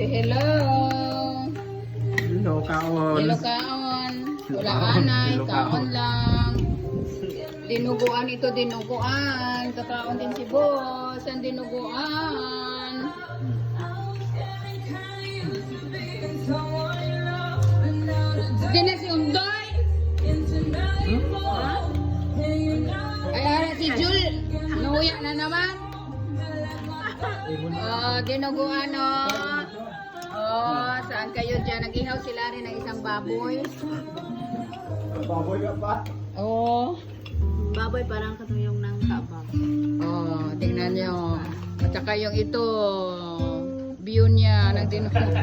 hello. Hello, kaon. Hello kaon. Wala anay, kaon lang. Dinuguan ito, dinuguan. Kakaon din si boss, ang dinuguan. Diyan na si Undoy. Ha? Ay, ara si Jul. Nuya na naman. Oh, dinuguan oh. Oh, saan kayo dyan? Nag-ihaw sila rin ng isang baboy. Baboy ka ba? Oh. Baboy parang katuyong ng kabang. Oh, tingnan nyo. At saka yung ito, view niya ng dinuguan.